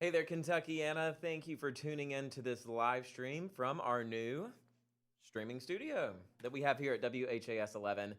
Hey there, Kentuckiana. Thank you for tuning in to this live stream from our new streaming studio that we have here at WHAS 11.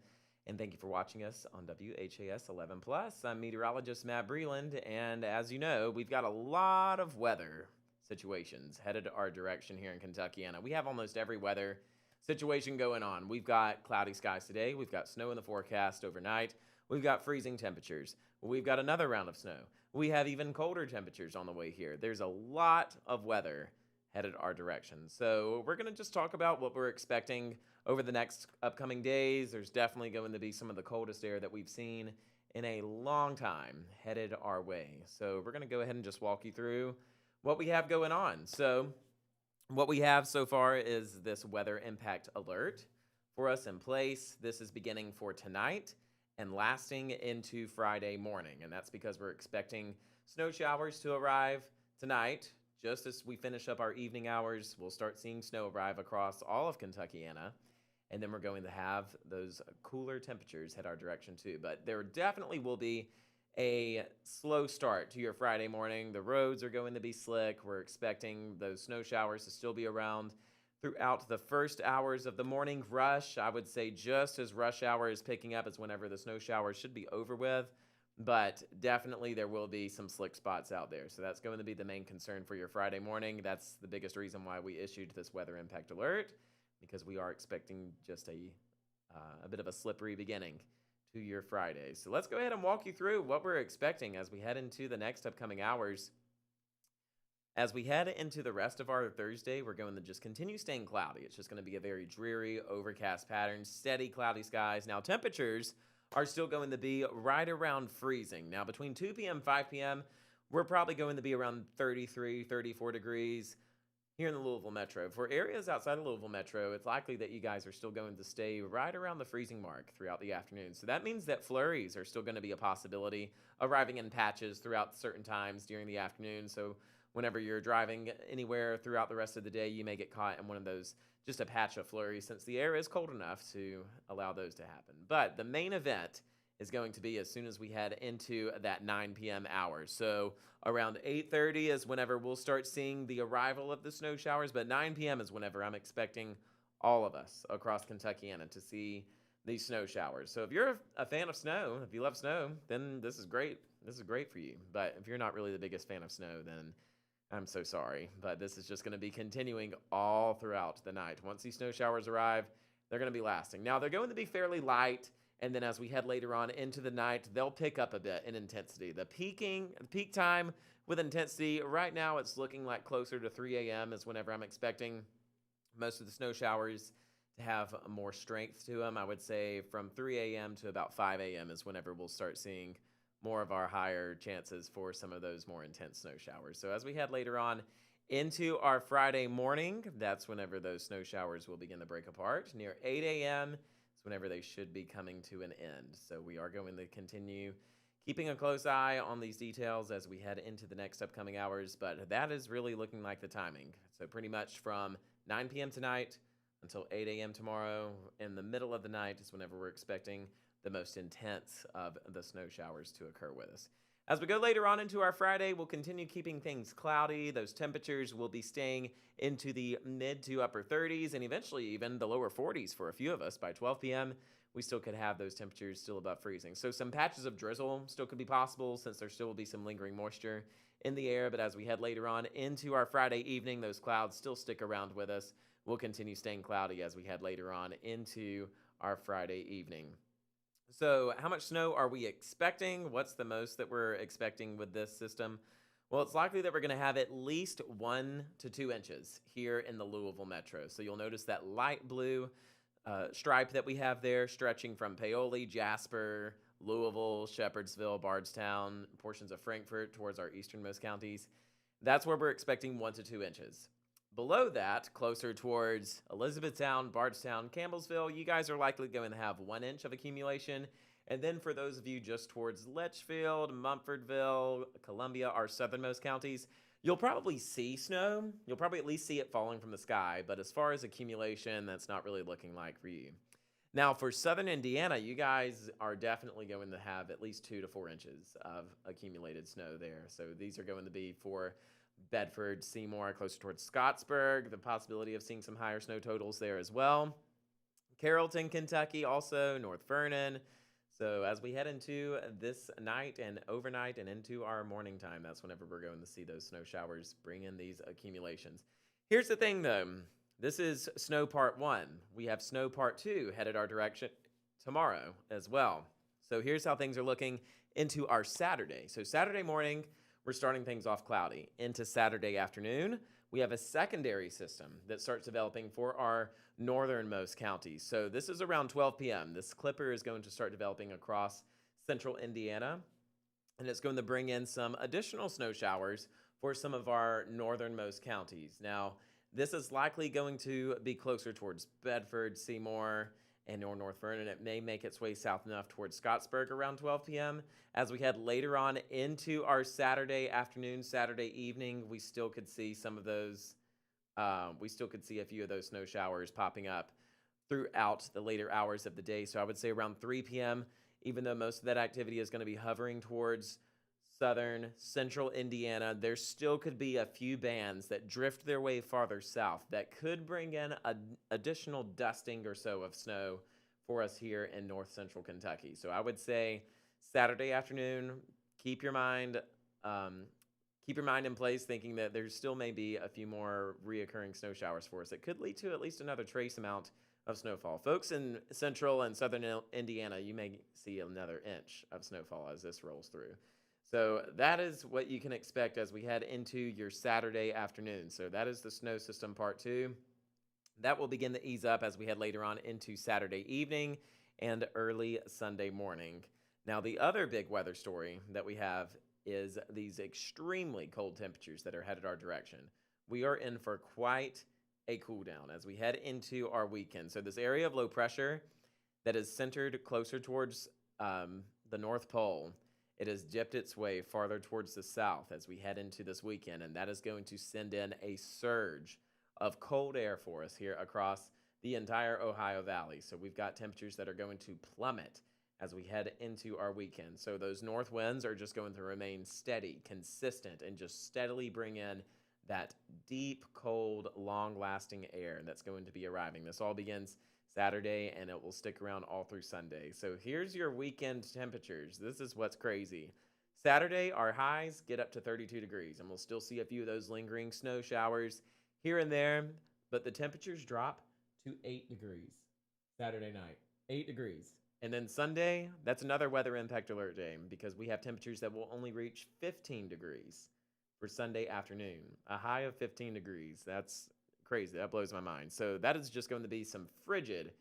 And thank you for watching us on WHAS 11 Plus. I'm meteorologist Matt Breland, and as you know, we've got a lot of weather situations headed our direction here in Kentuckiana. We have almost every weather situation going on. We've got cloudy skies today. We've got snow in the forecast overnight. We've got freezing temperatures. We've got another round of snow. We have even colder temperatures on the way here. There's a lot of weather headed our direction. So we're going to just talk about what we're expecting over the next upcoming days. There's definitely going to be some of the coldest air that we've seen in a long time headed our way. So we're going to go ahead and just walk you through what we have going on. So what we have so far is this weather impact alert for us in place. This is beginning for tonight and lasting into Friday morning. And that's because we're expecting snow showers to arrive tonight. Just as we finish up our evening hours, we'll start seeing snow arrive across all of Kentuckiana. And then we're going to have those cooler temperatures head our direction too. But there definitely will be a slow start to your Friday morning. The roads are going to be slick. We're expecting those snow showers to still be around throughout the first hours of the morning rush. I would say just as rush hour is picking up as whenever the snow showers should be over with, but definitely there will be some slick spots out there. So that's going to be the main concern for your Friday morning. That's the biggest reason why we issued this weather impact alert, because we are expecting just a bit of a slippery beginning to your Friday. So let's go ahead and walk you through what we're expecting as we head into the next upcoming hours. As we head into the rest of our Thursday, we're going to just continue staying cloudy. It's just going to be a very dreary, overcast pattern, steady cloudy skies. Now, temperatures are still going to be right around freezing. Now, between 2 p.m. 5 p.m., we're probably going to be around 33, 34 degrees here in the Louisville Metro. For areas outside of Louisville Metro, it's likely that you guys are still going to stay right around the freezing mark throughout the afternoon. So that means that flurries are still going to be a possibility, arriving in patches throughout certain times during the afternoon. So whenever you're driving anywhere throughout the rest of the day, you may get caught in one of those, just a patch of flurries, since the air is cold enough to allow those to happen. But the main event is going to be as soon as we head into that 9 p.m. hour. So around 8:30 is whenever we'll start seeing the arrival of the snow showers, but 9 p.m. is whenever I'm expecting all of us across Kentuckiana to see these snow showers. So if you're a fan of snow, if you love snow, then this is great. This is great for you. But if you're not really the biggest fan of snow, then I'm so sorry, but this is just going to be continuing all throughout the night. Once these snow showers arrive, they're going to be lasting. Now, they're going to be fairly light, and then as we head later on into the night, they'll pick up a bit in intensity. The peak time with intensity, right now it's looking like closer to 3 a.m. is whenever I'm expecting most of the snow showers to have more strength to them. I would say from 3 a.m. to about 5 a.m. is whenever we'll start seeing more of our higher chances for some of those more intense snow showers. So as we head later on into our Friday morning, that's whenever those snow showers will begin to break apart. Near 8 a.m. is whenever they should be coming to an end. So we are going to continue keeping a close eye on these details as we head into the next upcoming hours, but that is really looking like the timing. So pretty much from 9 p.m. tonight until 8 a.m. tomorrow, in the middle of the night is whenever we're expecting the most intense of the snow showers to occur with us. As we go later on into our Friday, we'll continue keeping things cloudy. Those temperatures will be staying into the mid to upper 30s and eventually even the lower 40s for a few of us. By 12 p.m., we still could have those temperatures still above freezing. So some patches of drizzle still could be possible since there still will be some lingering moisture in the air. But as we head later on into our Friday evening, those clouds still stick around with us. We'll continue staying cloudy as we head later on into our Friday evening. So how much snow are we expecting? What's the most that we're expecting with this system? Well, it's likely that we're going to have at least 1 to 2 inches here in the Louisville Metro. So you'll notice that light blue stripe that we have there stretching from Paoli, Jasper, Louisville, Shepherdsville, Bardstown, portions of Frankfort towards our easternmost counties. That's where we're expecting 1 to 2 inches. Below that, closer towards Elizabethtown, Bardstown, Campbellsville, you guys are likely going to have 1 inch of accumulation. And then for those of you just towards Litchfield, Mumfordville, Columbia, our southernmost counties, you'll probably see snow. You'll probably at least see it falling from the sky. But as far as accumulation, that's not really looking like for you. Now, for southern Indiana, you guys are definitely going to have at least 2 to 4 inches of accumulated snow there. So these are going to be for Bedford, Seymour, closer towards Scottsburg, the possibility of seeing some higher snow totals there as well. Carrollton, Kentucky, also North Vernon. So as we head into this night and overnight and into our morning time, that's whenever we're going to see those snow showers bring in these accumulations. Here's the thing though, this is snow part 1. We have snow part 2 headed our direction tomorrow as well. So here's how things are looking into our Saturday. So Saturday morning, we're starting things off cloudy. Into Saturday afternoon, we have a secondary system that starts developing for our northernmost counties. So this is around 12 p.m. This clipper is going to start developing across central Indiana, and it's going to bring in some additional snow showers for some of our northernmost counties. Now, this is likely going to be closer towards Bedford, Seymour, and North Vernon. It may make its way south enough towards Scottsburg around 12 p.m. As we head later on into our Saturday afternoon, Saturday evening, we still could see some of those, we still could see a few of those snow showers popping up throughout the later hours of the day. So I would say around 3 p.m., even though most of that activity is going to be hovering towards southern, central Indiana, there still could be a few bands that drift their way farther south that could bring in an additional dusting or so of snow for us here in north central Kentucky. So I would say Saturday afternoon, keep your mind in place, thinking that there still may be a few more reoccurring snow showers for us. It could lead to at least another trace amount of snowfall. Folks in central and southern Indiana, you may see another inch of snowfall as this rolls through. So that is what you can expect as we head into your Saturday afternoon. So that is the snow system part 2. That will begin to ease up as we head later on into Saturday evening and early Sunday morning. Now, the other big weather story that we have is these extremely cold temperatures that are headed our direction. We are in for quite a cool down as we head into our weekend. So this area of low pressure that is centered closer towards the North Pole, it has dipped its way farther towards the south as we head into this weekend, and that is going to send in a surge of cold air for us here across the entire Ohio Valley. So we've got temperatures that are going to plummet as we head into our weekend. So those north winds are just going to remain steady, consistent, and just steadily bring in that deep, cold, long-lasting air that's going to be arriving. This all begins Saturday, and it will stick around all through Sunday. So here's your weekend temperatures. This is what's crazy. Saturday, our highs get up to 32 degrees, and we'll still see a few of those lingering snow showers here and there, but the temperatures drop to 8 degrees Saturday night. 8 degrees. And then Sunday, that's another weather impact alert day because we have temperatures that will only reach 15 degrees for Sunday afternoon. A high of 15 degrees. That's crazy. That blows my mind. So that is just going to be some frigid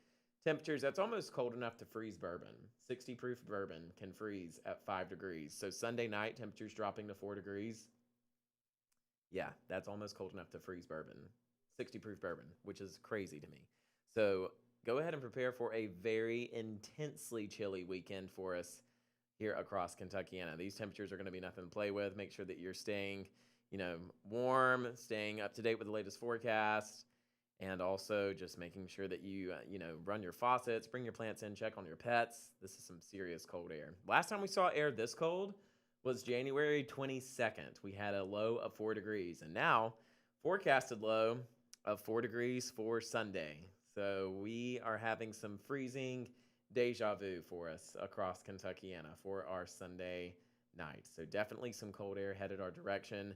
temperatures. That's almost cold enough to freeze bourbon. 60 proof bourbon can freeze at 5 degrees. So Sunday night, temperatures dropping to 4 degrees. Yeah, that's almost cold enough to freeze bourbon. 60 proof bourbon, which is crazy to me. So go ahead and prepare for a very intensely chilly weekend for us here across Kentuckiana. These temperatures are going to be nothing to play with. Make sure that you're staying warm, staying up to date with the latest forecast, and also just making sure that you, run your faucets, bring your plants in, check on your pets. This is some serious cold air. Last time we saw air this cold was January 22nd. We had a low of 4 degrees, and now forecasted low of 4 degrees for Sunday. So we are having some freezing deja vu for us across Kentuckiana for our Sunday night. So definitely some cold air headed our direction.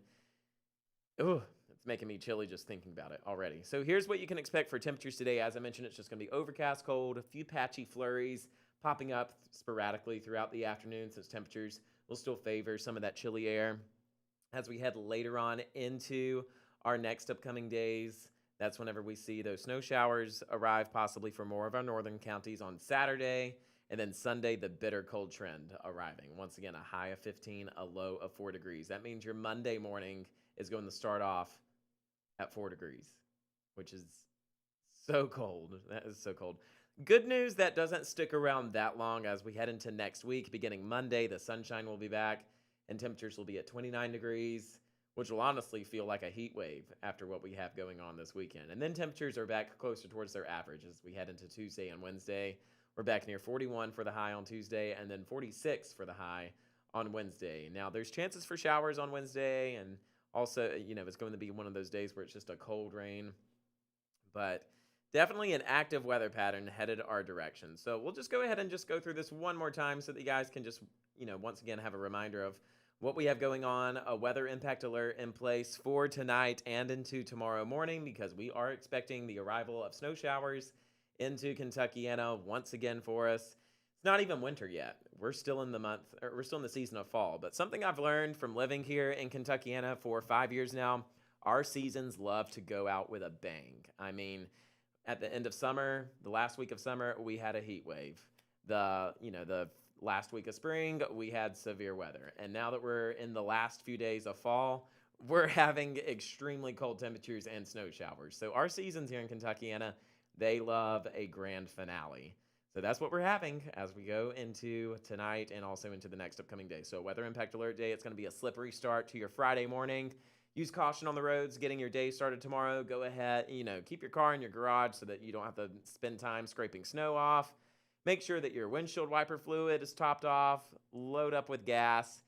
Ooh, it's making me chilly just thinking about it already. So here's what you can expect for temperatures today. As I mentioned, it's just going to be overcast, cold, a few patchy flurries popping up sporadically throughout the afternoon since temperatures will still favor some of that chilly air. As we head later on into our next upcoming days, that's whenever we see those snow showers arrive possibly for more of our northern counties on Saturday. And then Sunday, the bitter cold trend arriving. Once again, a high of 15, a low of 4 degrees. That means your Monday morning is going to start off at 4 degrees, which is so cold. That is so cold. Good news, that doesn't stick around that long as we head into next week. Beginning Monday, the sunshine will be back, and temperatures will be at 29 degrees, which will honestly feel like a heat wave after what we have going on this weekend. And then temperatures are back closer towards their average as we head into Tuesday and Wednesday. We're back near 41 for the high on Tuesday, and then 46 for the high on Wednesday. Now, there's chances for showers on Wednesday and Also, it's going to be one of those days where it's just a cold rain, but definitely an active weather pattern headed our direction. So we'll just go ahead and just go through this one more time so that you guys can just, once again have a reminder of what we have going on, a weather impact alert in place for tonight and into tomorrow morning, because we are expecting the arrival of snow showers into Kentuckiana once again for us. It's not even winter yet. We're still in the season of fall. But something I've learned from living here in Kentuckiana for 5 years now, our seasons love to go out with a bang. I mean, at the end of summer, the last week of summer, we had a heat wave. The last week of spring, we had severe weather. And now that we're in the last few days of fall, we're having extremely cold temperatures and snow showers. So our seasons here in Kentuckiana, they love a grand finale. So that's what we're having as we go into tonight and also into the next upcoming day. So weather impact alert day, it's going to be a slippery start to your Friday morning. Use caution on the roads, getting your day started tomorrow. Go ahead, keep your car in your garage so that you don't have to spend time scraping snow off. Make sure that your windshield wiper fluid is topped off. Load up with gas.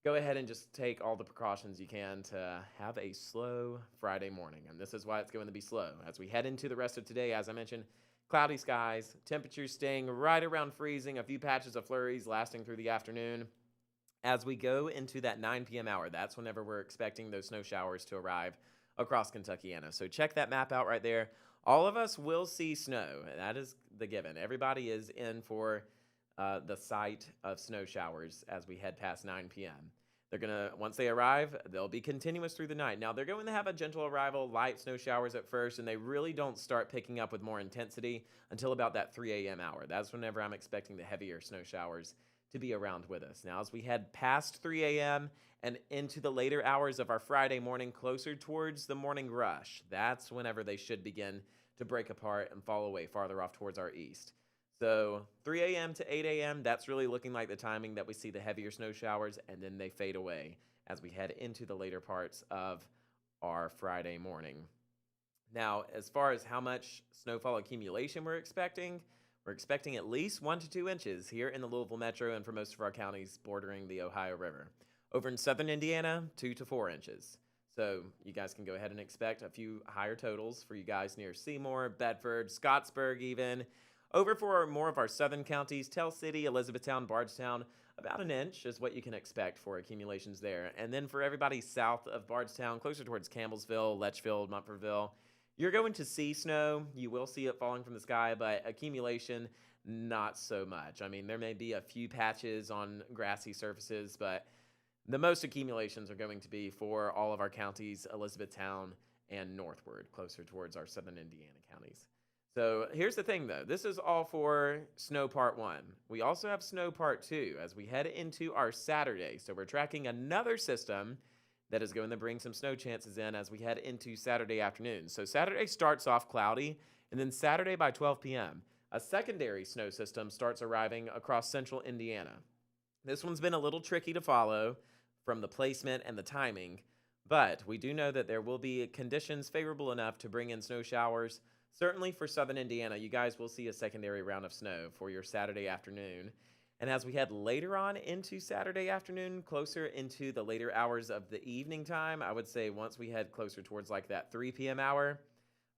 Go ahead and just take all the precautions you can to have a slow Friday morning. And this is why it's going to be slow. As we head into the rest of today, as I mentioned, cloudy skies, temperatures staying right around freezing, a few patches of flurries lasting through the afternoon. As we go into that 9 p.m. hour, that's whenever we're expecting those snow showers to arrive across Kentuckiana. So check that map out right there. All of us will see snow. That is the given. Everybody is in for the sight of snow showers as we head past 9 p.m. They're going to, once they arrive, they'll be continuous through the night. Now, they're going to have a gentle arrival, light snow showers at first, and they really don't start picking up with more intensity until about that 3 a.m. hour. That's whenever I'm expecting the heavier snow showers to be around with us. Now, as we head past 3 a.m. and into the later hours of our Friday morning, closer towards the morning rush, that's whenever they should begin to break apart and fall away farther off towards our east. So 3 a.m. to 8 a.m., that's really looking like the timing that we see the heavier snow showers, and then they fade away as we head into the later parts of our Friday morning. Now, as far as how much snowfall accumulation we're expecting at least 1 to 2 inches here in the Louisville Metro and for most of our counties bordering the Ohio River. Over in southern Indiana, 2 to 4 inches. So you guys can go ahead and expect a few higher totals for you guys near Seymour, Bedford, Scottsburg even. Over for more of our southern counties, Tell City, Elizabethtown, Bardstown, about an inch is what you can expect for accumulations there. And then for everybody south of Bardstown, closer towards Campbellsville, Letchfield, Mumfordville, you're going to see snow. You will see it falling from the sky, but accumulation, not so much. I mean, there may be a few patches on grassy surfaces, but the most accumulations are going to be for all of our counties, Elizabethtown and northward, closer towards our southern Indiana counties. So here's the thing, though. This is all for snow part 1. We also have snow part 2 as we head into our Saturday. So we're tracking another system that is going to bring some snow chances in as we head into Saturday afternoon. So Saturday starts off cloudy, and then Saturday by 12 p.m., a secondary snow system starts arriving across central Indiana. This one's been a little tricky to follow from the placement and the timing, but we do know that there will be conditions favorable enough to bring in snow showers. Certainly for southern Indiana, you guys will see a secondary round of snow for your Saturday afternoon. And as we head later on into Saturday afternoon, closer into the later hours of the evening time, I would say once we head closer towards like that 3 p.m. hour,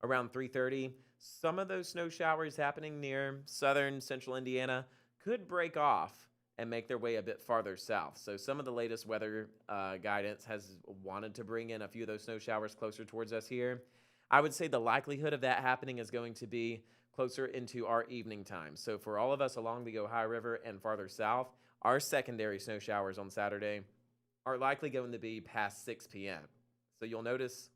around 3:30, some of those snow showers happening near southern central Indiana could break off and make their way a bit farther south. So some of the latest weather guidance has wanted to bring in a few of those snow showers closer towards us here. I would say the likelihood of that happening is going to be closer into our evening time. So for all of us along the Ohio River and farther south, our secondary snow showers on Saturday are likely going to be past 6 p.m. So you'll notice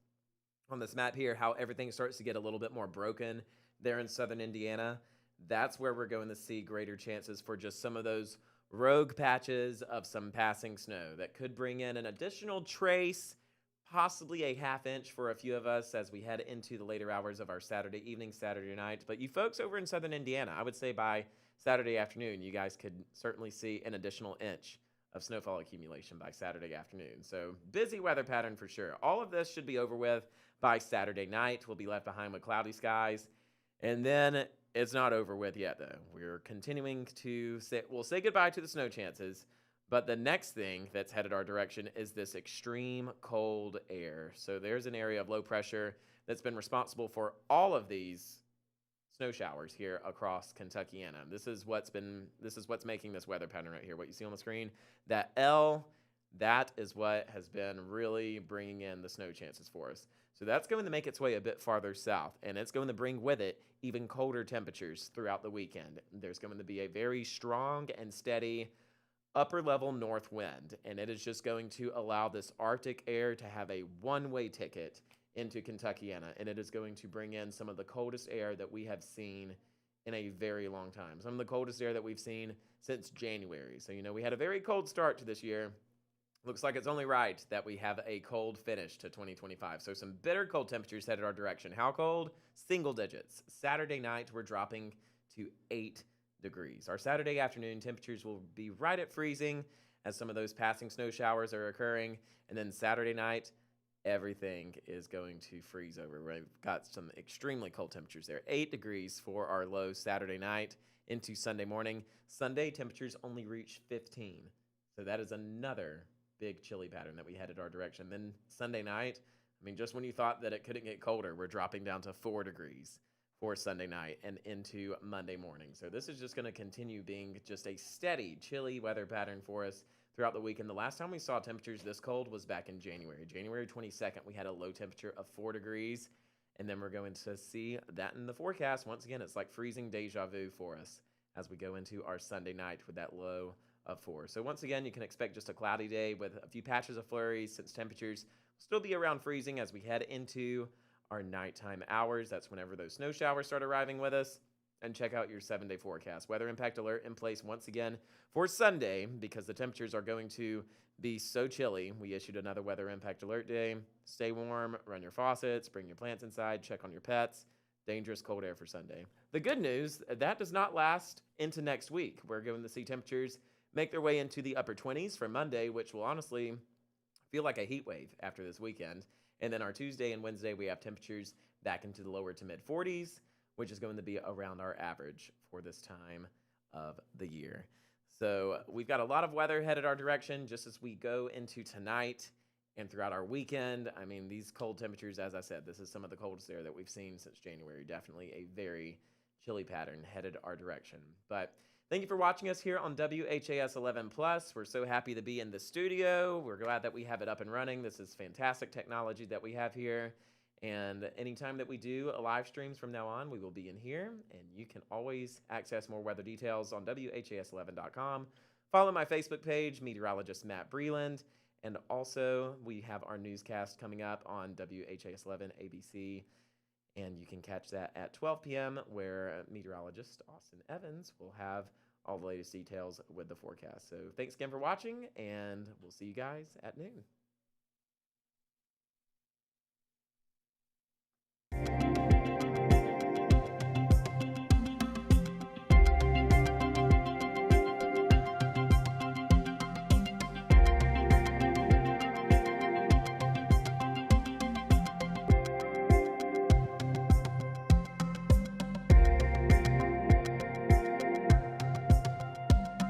on this map here how everything starts to get a little bit more broken there in southern Indiana. That's where we're going to see greater chances for just some of those rogue patches of some passing snow that could bring in an additional trace, possibly a half inch for a few of us as we head into the later hours of our Saturday evening, Saturday night. But you folks over in southern Indiana, I would say by Saturday afternoon, you guys could certainly see an additional inch of snowfall accumulation by Saturday afternoon. So busy weather pattern for sure. All of this should be over with by Saturday night. We'll be left behind with cloudy skies. And then it's not over with yet, though. We're continuing to we'll say goodbye to the snow chances, But the next thing that's headed our direction is this extreme cold air. So there's an area of low pressure that's been responsible for all of these snow showers here across Kentuckiana. This is what's making this weather pattern right here. What you see on the screen, that L, that is what has been really bringing in the snow chances for us. So that's going to make its way a bit farther south, and it's going to bring with it even colder temperatures throughout the weekend. There's going to be a very strong and steady upper level north wind, and it is just going to allow this Arctic air to have a one-way ticket into Kentuckiana, and it is going to bring in some of the coldest air that we have seen in a very long time. Some of the coldest air that we've seen since January. So, we had a very cold start to this year. Looks like it's only right that we have a cold finish to 2025. So some bitter cold temperatures headed our direction. How cold? Single digits. Saturday night, we're dropping to 8 degrees. Our Saturday afternoon temperatures will be right at freezing as some of those passing snow showers are occurring. And then Saturday night, everything is going to freeze over. We've got some extremely cold temperatures there. 8 degrees for our low Saturday night into Sunday morning. Sunday, temperatures only reach 15. So that is another big chilly pattern that we headed our direction. Then Sunday night, just when you thought that it couldn't get colder, we're dropping down to 4 degrees for Sunday night and into Monday morning. So this is just going to continue being just a steady, chilly weather pattern for us throughout the week. And the last time we saw temperatures this cold was back in January. January 22nd, we had a low temperature of 4 degrees. And then we're going to see that in the forecast. Once again, it's like freezing deja vu for us as we go into our Sunday night with that low of 4. So once again, you can expect just a cloudy day with a few patches of flurries since temperatures will still be around freezing as we head into our nighttime hours. That's whenever those snow showers start arriving with us. And check out your 7-day forecast. Weather impact alert in place once again for Sunday because the temperatures are going to be so chilly. We issued another weather impact alert day. Stay warm, run your faucets, bring your plants inside, check on your pets. Dangerous cold air for Sunday. The good news, that does not last into next week. We're going to see temperatures make their way into the upper 20s for Monday, which will honestly feel like a heat wave after this weekend. And then our Tuesday and Wednesday, we have temperatures back into the lower to mid 40s, which is going to be around our average for this time of the year. So we've got a lot of weather headed our direction just as we go into tonight and throughout our weekend. These cold temperatures, as I said, this is some of the coldest air that we've seen since January. Definitely a very chilly pattern headed our direction. But thank you for watching us here on WHAS 11 Plus. We're so happy to be in the studio. We're glad that we have it up and running. This is fantastic technology that we have here. And anytime that we do live streams from now on, we will be in here. And you can always access more weather details on WHAS11.com. Follow my Facebook page, Meteorologist Matt Breland. And also, we have our newscast coming up on WHAS 11 ABC. And you can catch that at 12 p.m. where meteorologist Austin Evans will have all the latest details with the forecast. So thanks again for watching, and we'll see you guys at noon.